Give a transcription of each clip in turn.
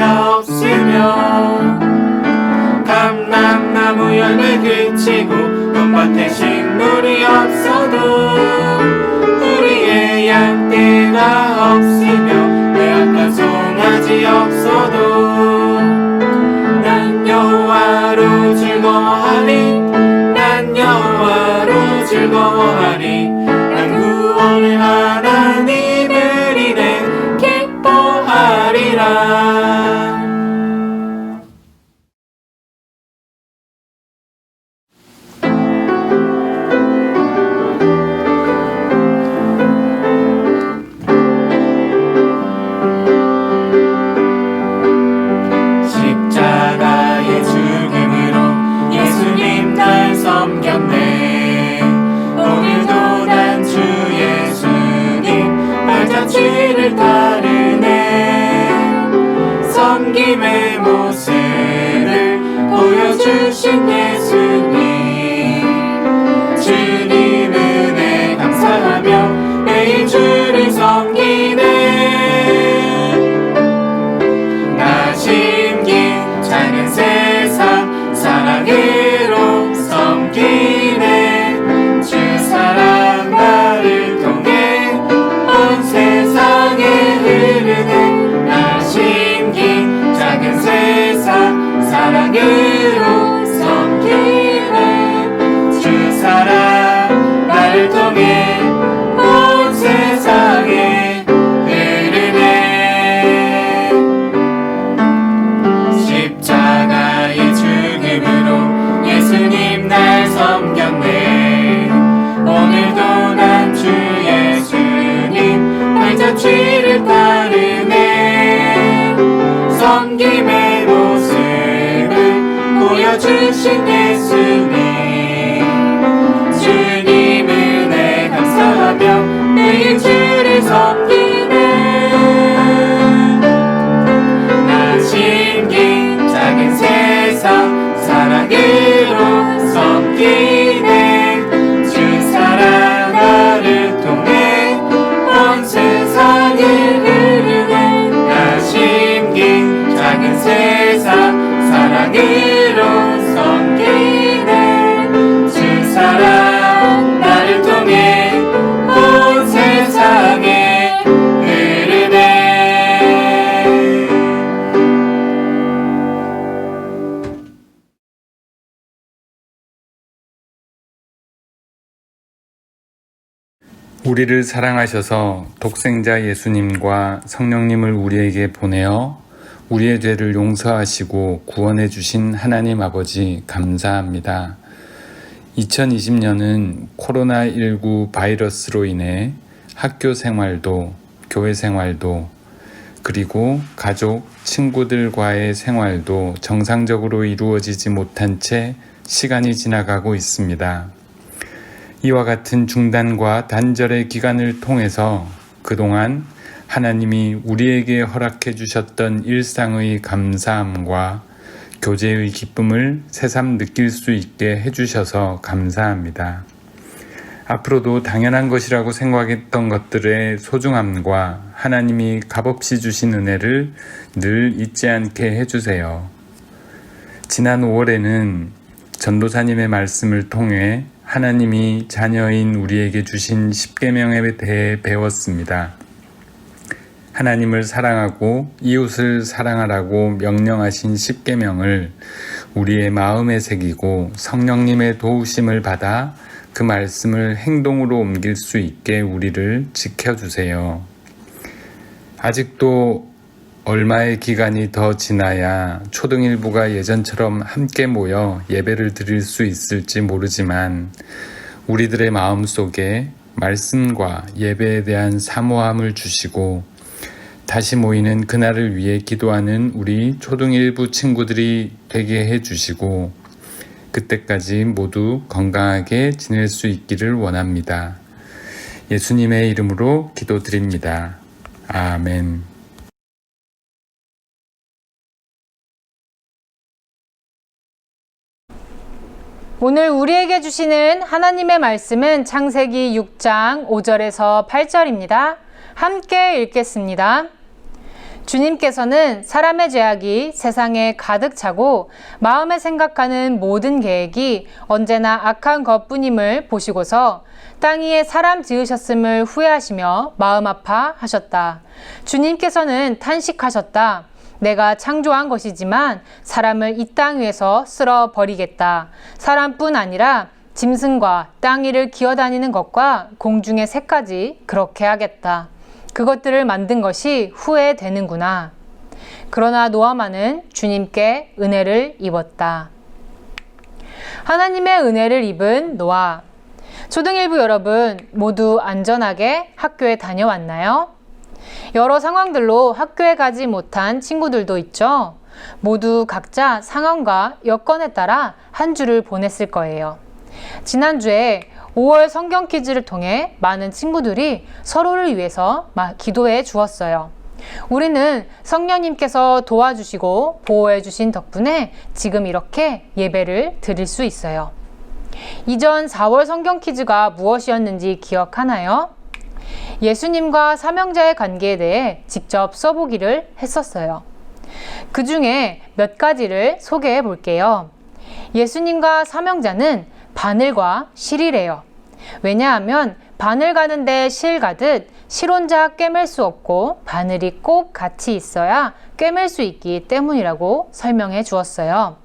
없으며 감람나무 열매 그치고 논밭에 식물이 없어도 우리의 양떼가 없으며 빼앗긴 송아지 없어도 난 여호와로 즐거워하리 난 여호와로 즐거워하리 난 구원의 하나님을 인해 기뻐하리라. 십자가의 죽음으로 예수님 날 섬겼네. 오늘도 난 주 예수님 발자취를 따르네. 섬김의 모습을 보여주신 예수님, 주님 은혜 감사하며 매일 주를 섬기네. 나 심긴 작은 세상 사랑으로 섬기네. 주 사랑 나를 통해 온 세상에 흐르네. 나 심긴 작은 세상 사랑으로 섬기네. 주 사랑 나를 통해 온 세상에 흐르네. 십자가의 죽음으로 예수님 날 섬겼네. 오늘도 난 주 예수님 발자취를 따르네. 섬김의 모습을 보여주신 예수님, 주님 은혜 감사하며 매일 주를 섬기네. 나 심긴 작은 세상 사랑으로 섬기네. 주 사랑 나를 통해 온 세상에 흐르네. 나 심긴 작은 세상 사랑으로 섬기네. 주 사랑 나를 통해 온 세상에 흐르네. 우리를 사랑하셔서 독생자 예수님과 성령님을 우리에게 보내어 우리의 죄를 용서하시고 구원해 주신 하나님 아버지 감사합니다. 2020년은 코로나19 바이러스로 인해 학교 생활도 교회 생활도 그리고 가족, 친구들과의 생활도 정상적으로 이루어지지 못한 채 시간이 지나가고 있습니다. 이와 같은 중단과 단절의 기간을 통해서 그동안 하나님이 우리에게 허락해 주셨던 일상의 감사함과 교제의 기쁨을 새삼 느낄 수 있게 해주셔서 감사합니다. 앞으로도 당연한 것이라고 생각했던 것들의 소중함과 하나님이 값없이 주신 은혜를 늘 잊지 않게 해주세요. 지난 5월에는 전도사님의 말씀을 통해 하나님이 자녀인 우리에게 주신 10계명에 대해 배웠습니다. 하나님을 사랑하고 이웃을 사랑하라고 명령하신 10계명을 우리의 마음에 새기고 성령님의 도우심을 받아 그 말씀을 행동으로 옮길 수 있게 우리를 지켜주세요. 아직도 얼마의 기간이 더 지나야 초등일부가 예전처럼 함께 모여 예배를 드릴 수 있을지 모르지만 우리들의 마음속에 말씀과 예배에 대한 사모함을 주시고 다시 모이는 그날을 위해 기도하는 우리 초등일부 친구들이 되게 해주시고 그때까지 모두 건강하게 지낼 수 있기를 원합니다. 예수님의 이름으로 기도드립니다. 아멘. 오늘 우리에게 주시는 하나님의 말씀은 창세기 6장 5절에서 8절입니다. 함께 읽겠습니다. 주님께서는 사람의 죄악이 세상에 가득 차고 마음에 생각하는 모든 계획이 언제나 악한 것뿐임을 보시고서 땅 위에 사람 지으셨음을 후회하시며 마음 아파하셨다. 주님께서는 탄식하셨다. 내가 창조한 것이지만 사람을 이 땅 위에서 쓸어 버리겠다. 사람뿐 아니라 짐승과 땅 위를 기어다니는 것과 공중의 새까지 그렇게 하겠다. 그것들을 만든 것이 후회되는구나. 그러나 노아만은 주님께 은혜를 입었다. 하나님의 은혜를 입은 노아. 초등일부 여러분 모두 안전하게 학교에 다녀왔나요? 여러 상황들로 학교에 가지 못한 친구들도 있죠. 모두 각자 상황과 여건에 따라 한 주를 보냈을 거예요. 지난주에 5월 성경 퀴즈를 통해 많은 친구들이 서로를 위해서 기도해 주었어요. 우리는 성령님께서 도와주시고 보호해 주신 덕분에 지금 이렇게 예배를 드릴 수 있어요. 이전 4월 성경 퀴즈가 무엇이었는지 기억하나요? 예수님과 사명자의 관계에 대해 직접 써보기를 했었어요. 그 중에 몇 가지를 소개해 볼게요. 예수님과 사명자는 바늘과 실이래요. 왜냐하면 바늘 가는데 실 가듯 실 혼자 꿰맬 수 없고 바늘이 꼭 같이 있어야 꿰맬 수 있기 때문이라고 설명해 주었어요.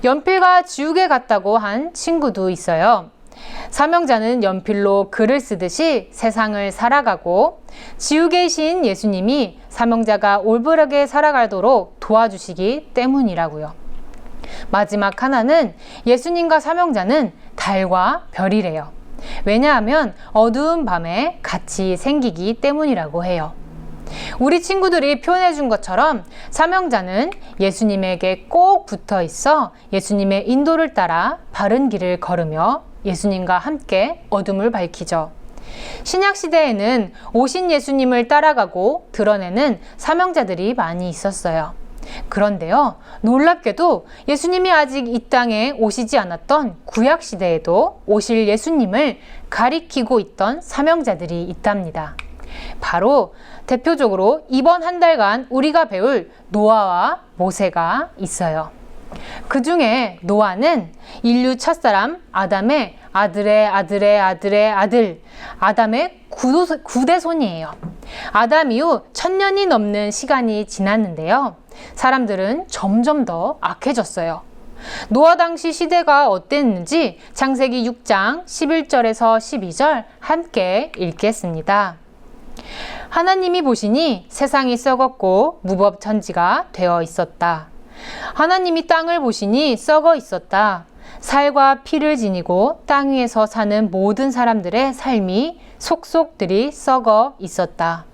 연필과 지우개 같다고 한 친구도 있어요. 사명자는 연필로 글을 쓰듯이 세상을 살아가고 지우개이신 예수님이 사명자가 올바르게 살아가도록 도와주시기 때문이라고요. 마지막 하나는 예수님과 사명자는 달과 별이래요. 왜냐하면 어두운 밤에 같이 생기기 때문이라고 해요. 우리 친구들이 표현해 준 것처럼 사명자는 예수님에게 꼭 붙어 있어 예수님의 인도를 따라 바른 길을 걸으며 예수님과 함께 어둠을 밝히죠. 신약시대에는 오신 예수님을 따라가고 드러내는 사명자들이 많이 있었어요. 그런데요, 놀랍게도 예수님이 아직 이 땅에 오시지 않았던 구약시대에도 오실 예수님을 가리키고 있던 사명자들이 있답니다. 바로 대표적으로 이번 한 달간 우리가 배울 노아와 모세가 있어요. 그 중에 노아는 인류 첫사람 아담의 아들의 아들의 아들의 아들, 아담의 구대손이에요. 아담 이후 1000년이 넘는 시간이 지났는데요. 사람들은 점점 더 악해졌어요. 노아 당시 시대가 어땠는지 창세기 6장 11절에서 12절 함께 읽겠습니다. 하나님이 보시니 세상이 썩었고 무법천지가 되어 있었다. 하나님이 땅을 보시니 썩어 있었다. 살과 피를 지니고 땅 위에서 사는 모든 사람들의 삶이 속속들이 썩어 있었다.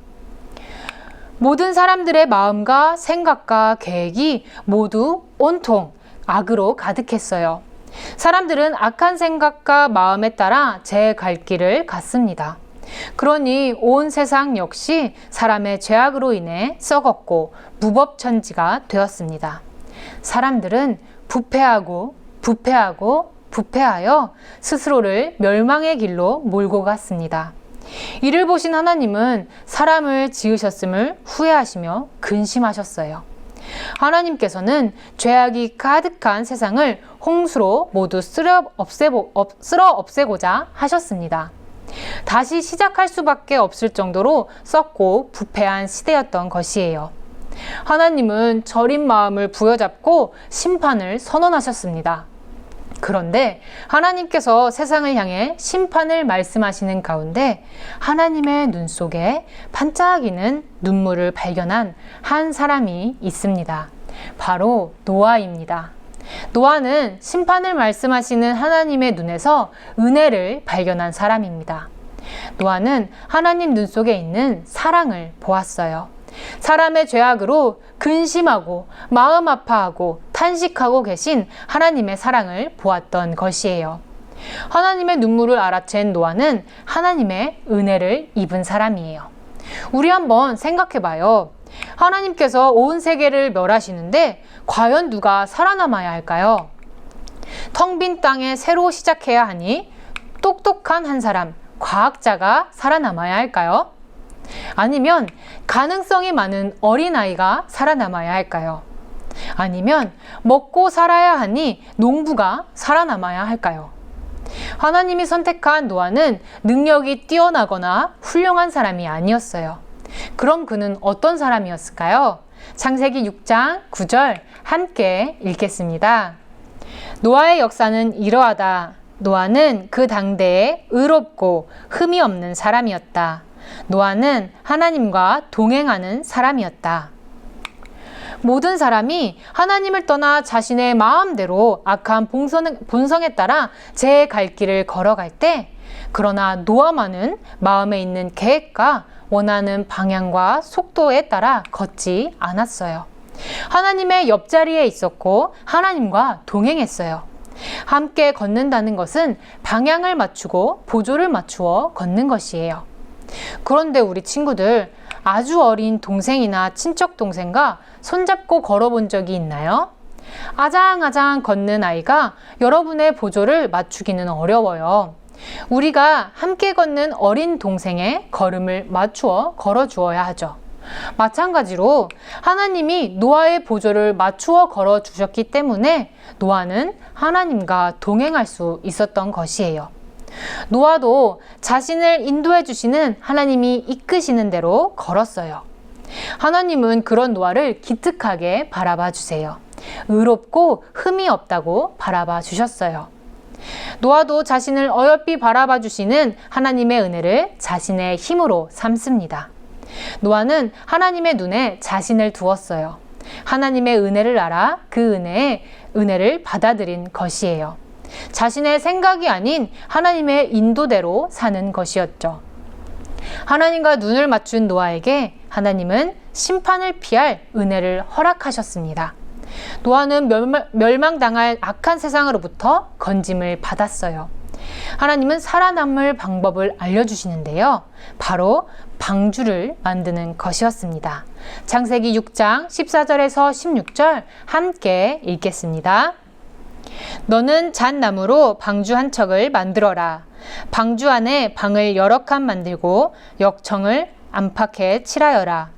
모든 사람들의 마음과 생각과 계획이 모두 온통 악으로 가득했어요. 사람들은 악한 생각과 마음에 따라 제 갈 길을 갔습니다. 그러니 온 세상 역시 사람의 죄악으로 인해 썩었고 무법천지가 되었습니다. 사람들은 부패하여 스스로를 멸망의 길로 몰고 갔습니다. 이를 보신 하나님은 사람을 지으셨음을 후회하시며 근심하셨어요. 하나님께서는 죄악이 가득한 세상을 홍수로 모두 쓸어 없애고자 하셨습니다. 다시 시작할 수밖에 없을 정도로 썩고 부패한 시대였던 것이에요. 하나님은 저린 마음을 부여잡고 심판을 선언하셨습니다. 그런데 하나님께서 세상을 향해 심판을 말씀하시는 가운데 하나님의 눈 속에 반짝이는 눈물을 발견한 한 사람이 있습니다. 바로 노아입니다. 노아는 심판을 말씀하시는 하나님의 눈에서 은혜를 발견한 사람입니다. 노아는 하나님 눈 속에 있는 사랑을 보았어요. 사람의 죄악으로 근심하고 마음 아파하고 탄식하고 계신 하나님의 사랑을 보았던 것이에요. 하나님의 눈물을 알아챈 노아는 하나님의 은혜를 입은 사람이에요. 우리 한번 생각해 봐요. 하나님께서 온 세계를 멸하시는데 과연 누가 살아남아야 할까요? 텅 빈 땅에 새로 시작해야 하니 똑똑한 한 사람, 과학자가 살아남아야 할까요? 아니면 가능성이 많은 어린아이가 살아남아야 할까요? 아니면 먹고 살아야 하니 농부가 살아남아야 할까요? 하나님이 선택한 노아는 능력이 뛰어나거나 훌륭한 사람이 아니었어요. 그럼 그는 어떤 사람이었을까요? 창세기 6장 9절 함께 읽겠습니다. 노아의 역사는 이러하다. 노아는 그 당대에 의롭고 흠이 없는 사람이었다. 노아는 하나님과 동행하는 사람이었다. 모든 사람이 하나님을 떠나 자신의 마음대로 악한 본성에 따라 제 갈 길을 걸어갈 때, 그러나 노아만은 마음에 있는 계획과 원하는 방향과 속도에 따라 걷지 않았어요. 하나님의 옆자리에 있었고 하나님과 동행했어요. 함께 걷는다는 것은 방향을 맞추고 보조를 맞추어 걷는 것이에요. 그런데 우리 친구들, 아주 어린 동생이나 친척 동생과 손잡고 걸어본 적이 있나요? 아장아장 걷는 아이가 여러분의 보조를 맞추기는 어려워요. 우리가 함께 걷는 어린 동생의 걸음을 맞추어 걸어주어야 하죠. 마찬가지로 하나님이 노아의 보조를 맞추어 걸어주셨기 때문에 노아는 하나님과 동행할 수 있었던 것이에요. 노아도 자신을 인도해 주시는 하나님이 이끄시는 대로 걸었어요. 하나님은 그런 노아를 기특하게 바라봐 주세요. 의롭고 흠이 없다고 바라봐 주셨어요. 노아도 자신을 어여삐 바라봐 주시는 하나님의 은혜를 자신의 힘으로 삼습니다. 노아는 하나님의 눈에 자신을 두었어요. 하나님의 은혜를 알아 그 은혜를 받아들인 것이에요. 자신의 생각이 아닌 하나님의 인도대로 사는 것이었죠. 하나님과 눈을 맞춘 노아에게 하나님은 심판을 피할 은혜를 허락하셨습니다. 노아는 멸망당할 악한 세상으로부터 건짐을 받았어요. 하나님은 살아남을 방법을 알려주시는데요. 바로 방주를 만드는 것이었습니다. 창세기 6장 14절에서 16절 함께 읽겠습니다. 너는 잣나무로 방주 한 척을 만들어라. 방주 안에 방을 여러 칸 만들고 역청을 안팎에 칠하여라.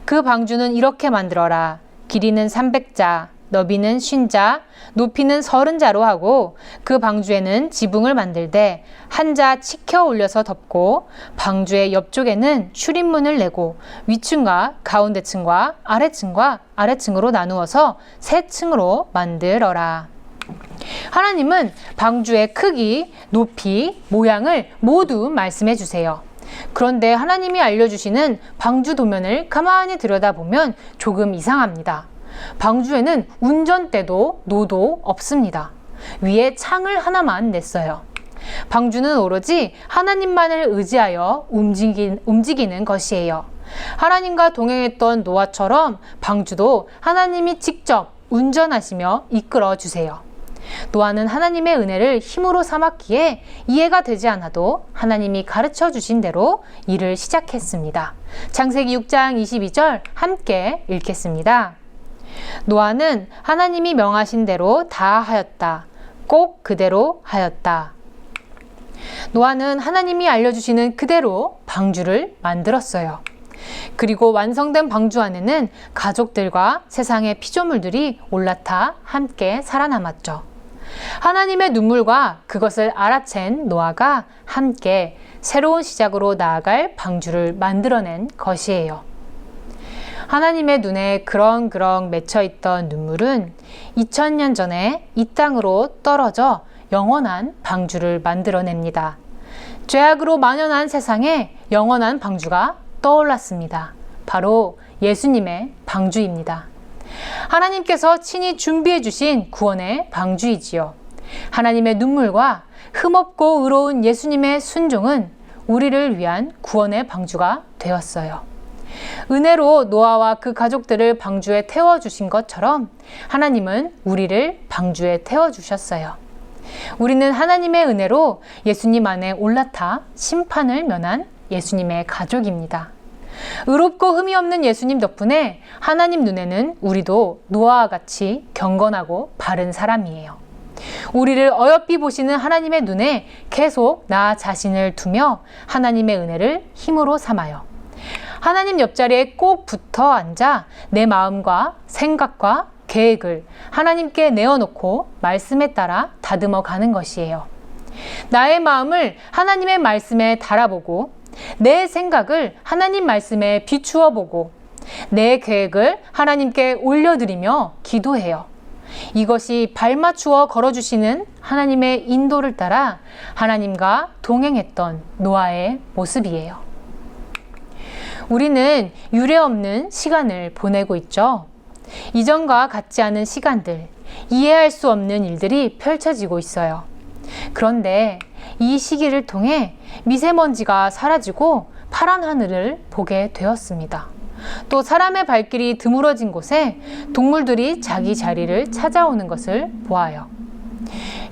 그 방주는 이렇게 만들어라. 길이는 300자, 너비는 50자, 높이는 30자로 하고 그 방주에는 지붕을 만들되 한 자 치켜 올려서 덮고 방주의 옆쪽에는 출입문을 내고 위층과 가운데층과 아래층으로 나누어서 세 층으로 만들어라. 하나님은 방주의 크기, 높이, 모양을 모두 말씀해 주세요. 그런데 하나님이 알려주시는 방주 도면을 가만히 들여다보면 조금 이상합니다. 방주에는 운전대도 노도 없습니다. 위에 창을 하나만 냈어요. 방주는 오로지 하나님만을 의지하여 움직이는 것이에요. 하나님과 동행했던 노아처럼 방주도 하나님이 직접 운전하시며 이끌어 주세요. 노아는 하나님의 은혜를 힘으로 삼았기에 이해가 되지 않아도 하나님이 가르쳐 주신 대로 일을 시작했습니다. 창세기 6장 22절 함께 읽겠습니다. 노아는 하나님이 명하신 대로 다 하였다. 꼭 그대로 하였다. 노아는 하나님이 알려주시는 그대로 방주를 만들었어요. 그리고 완성된 방주 안에는 가족들과 세상의 피조물들이 올라타 함께 살아남았죠. 하나님의 눈물과 그것을 알아챈 노아가 함께 새로운 시작으로 나아갈 방주를 만들어낸 것이에요. 하나님의 눈에 그렁그렁 맺혀있던 눈물은 2000년 전에 이 땅으로 떨어져 영원한 방주를 만들어냅니다. 죄악으로 만연한 세상에 영원한 방주가 떠올랐습니다. 바로 예수님의 방주입니다. 하나님께서 친히 준비해 주신 구원의 방주이지요. 하나님의 눈물과 흠없고 의로운 예수님의 순종은 우리를 위한 구원의 방주가 되었어요. 은혜로 노아와 그 가족들을 방주에 태워주신 것처럼 하나님은 우리를 방주에 태워주셨어요. 우리는 하나님의 은혜로 예수님 안에 올라타 심판을 면한 예수님의 가족입니다. 의롭고 흠이 없는 예수님 덕분에 하나님 눈에는 우리도 노아와 같이 경건하고 바른 사람이에요. 우리를 어여삐 보시는 하나님의 눈에 계속 나 자신을 두며 하나님의 은혜를 힘으로 삼아요. 하나님 옆자리에 꼭 붙어 앉아 내 마음과 생각과 계획을 하나님께 내어놓고 말씀에 따라 다듬어 가는 것이에요. 나의 마음을 하나님의 말씀에 달아보고 내 생각을 하나님 말씀에 비추어 보고 내 계획을 하나님께 올려드리며 기도해요. 이것이 발맞추어 걸어주시는 하나님의 인도를 따라 하나님과 동행했던 노아의 모습이에요. 우리는 유례없는 시간을 보내고 있죠. 이전과 같지 않은 시간들, 이해할 수 없는 일들이 펼쳐지고 있어요. 그런데 이 시기를 통해 미세먼지가 사라지고 파란 하늘을 보게 되었습니다. 또 사람의 발길이 드물어진 곳에 동물들이 자기 자리를 찾아오는 것을 보아요.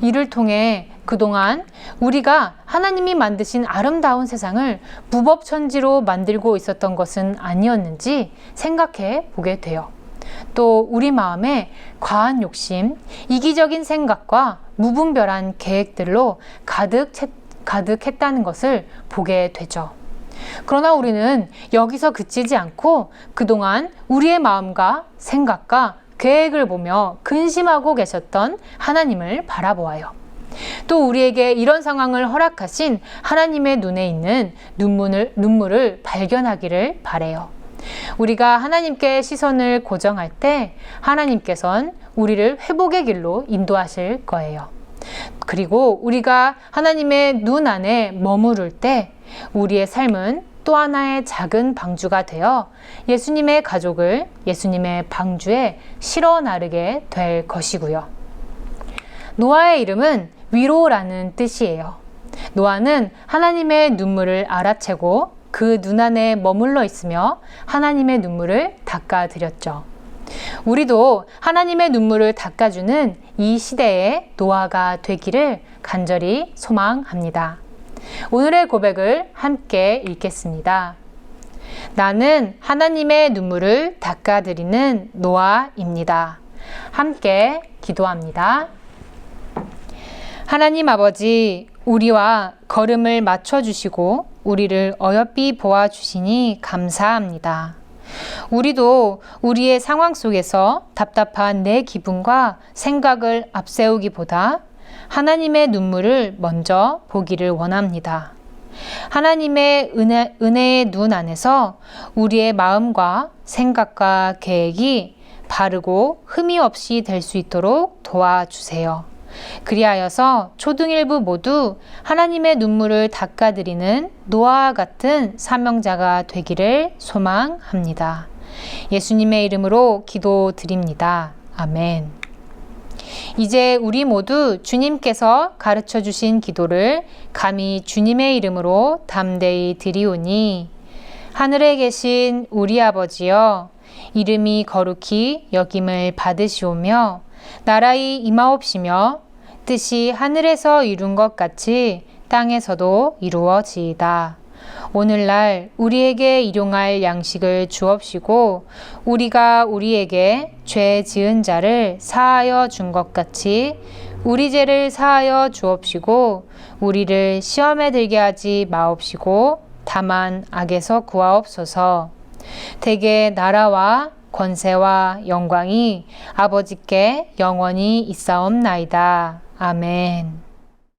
이를 통해 그동안 우리가 하나님이 만드신 아름다운 세상을 무법천지로 만들고 있었던 것은 아니었는지 생각해 보게 돼요. 또 우리 마음에 과한 욕심, 이기적인 생각과 무분별한 계획들로 가득했다는 것을 보게 되죠. 그러나 우리는 여기서 그치지 않고 그동안 우리의 마음과 생각과 계획을 보며 근심하고 계셨던 하나님을 바라보아요. 또 우리에게 이런 상황을 허락하신 하나님의 눈에 있는 눈물을 발견하기를 바라요. 우리가 하나님께 시선을 고정할 때 하나님께서는 우리를 회복의 길로 인도하실 거예요. 그리고 우리가 하나님의 눈 안에 머무를 때 우리의 삶은 또 하나의 작은 방주가 되어 예수님의 가족을 예수님의 방주에 실어 나르게 될 것이고요. 노아의 이름은 위로라는 뜻이에요. 노아는 하나님의 눈물을 알아채고 그 눈 안에 머물러 있으며 하나님의 눈물을 닦아드렸죠. 우리도 하나님의 눈물을 닦아주는 이 시대의 노아가 되기를 간절히 소망합니다. 오늘의 고백을 함께 읽겠습니다. 나는 하나님의 눈물을 닦아드리는 노아입니다. 함께 기도합니다. 하나님 아버지, 우리와 걸음을 맞춰주시고 우리를 어여삐 보아주시니 감사합니다. 우리도 우리의 상황 속에서 답답한 내 기분과 생각을 앞세우기보다 하나님의 눈물을 먼저 보기를 원합니다. 하나님의 은혜의 눈 안에서 우리의 마음과 생각과 계획이 바르고 흠이 없이 될 수 있도록 도와주세요. 그리하여서 초등일부 모두 하나님의 눈물을 닦아드리는 노아와 같은 사명자가 되기를 소망합니다. 예수님의 이름으로 기도드립니다. 아멘. 이제 우리 모두 주님께서 가르쳐 주신 기도를 감히 주님의 이름으로 담대히 드리오니, 하늘에 계신 우리 아버지여, 이름이 거룩히 여김을 받으시오며 나라의 임하옵시며 뜻이 하늘에서 이룬 것 같이 땅에서도 이루어지이다. 오늘날 우리에게 일용할 양식을 주옵시고 우리가 우리에게 죄 지은 자를 사하여 준 것 같이 우리 죄를 사하여 주옵시고 우리를 시험에 들게 하지 마옵시고 다만 악에서 구하옵소서. 대개 나라와 권세와 영광이 아버지께 영원히 있사옵나이다. 아멘.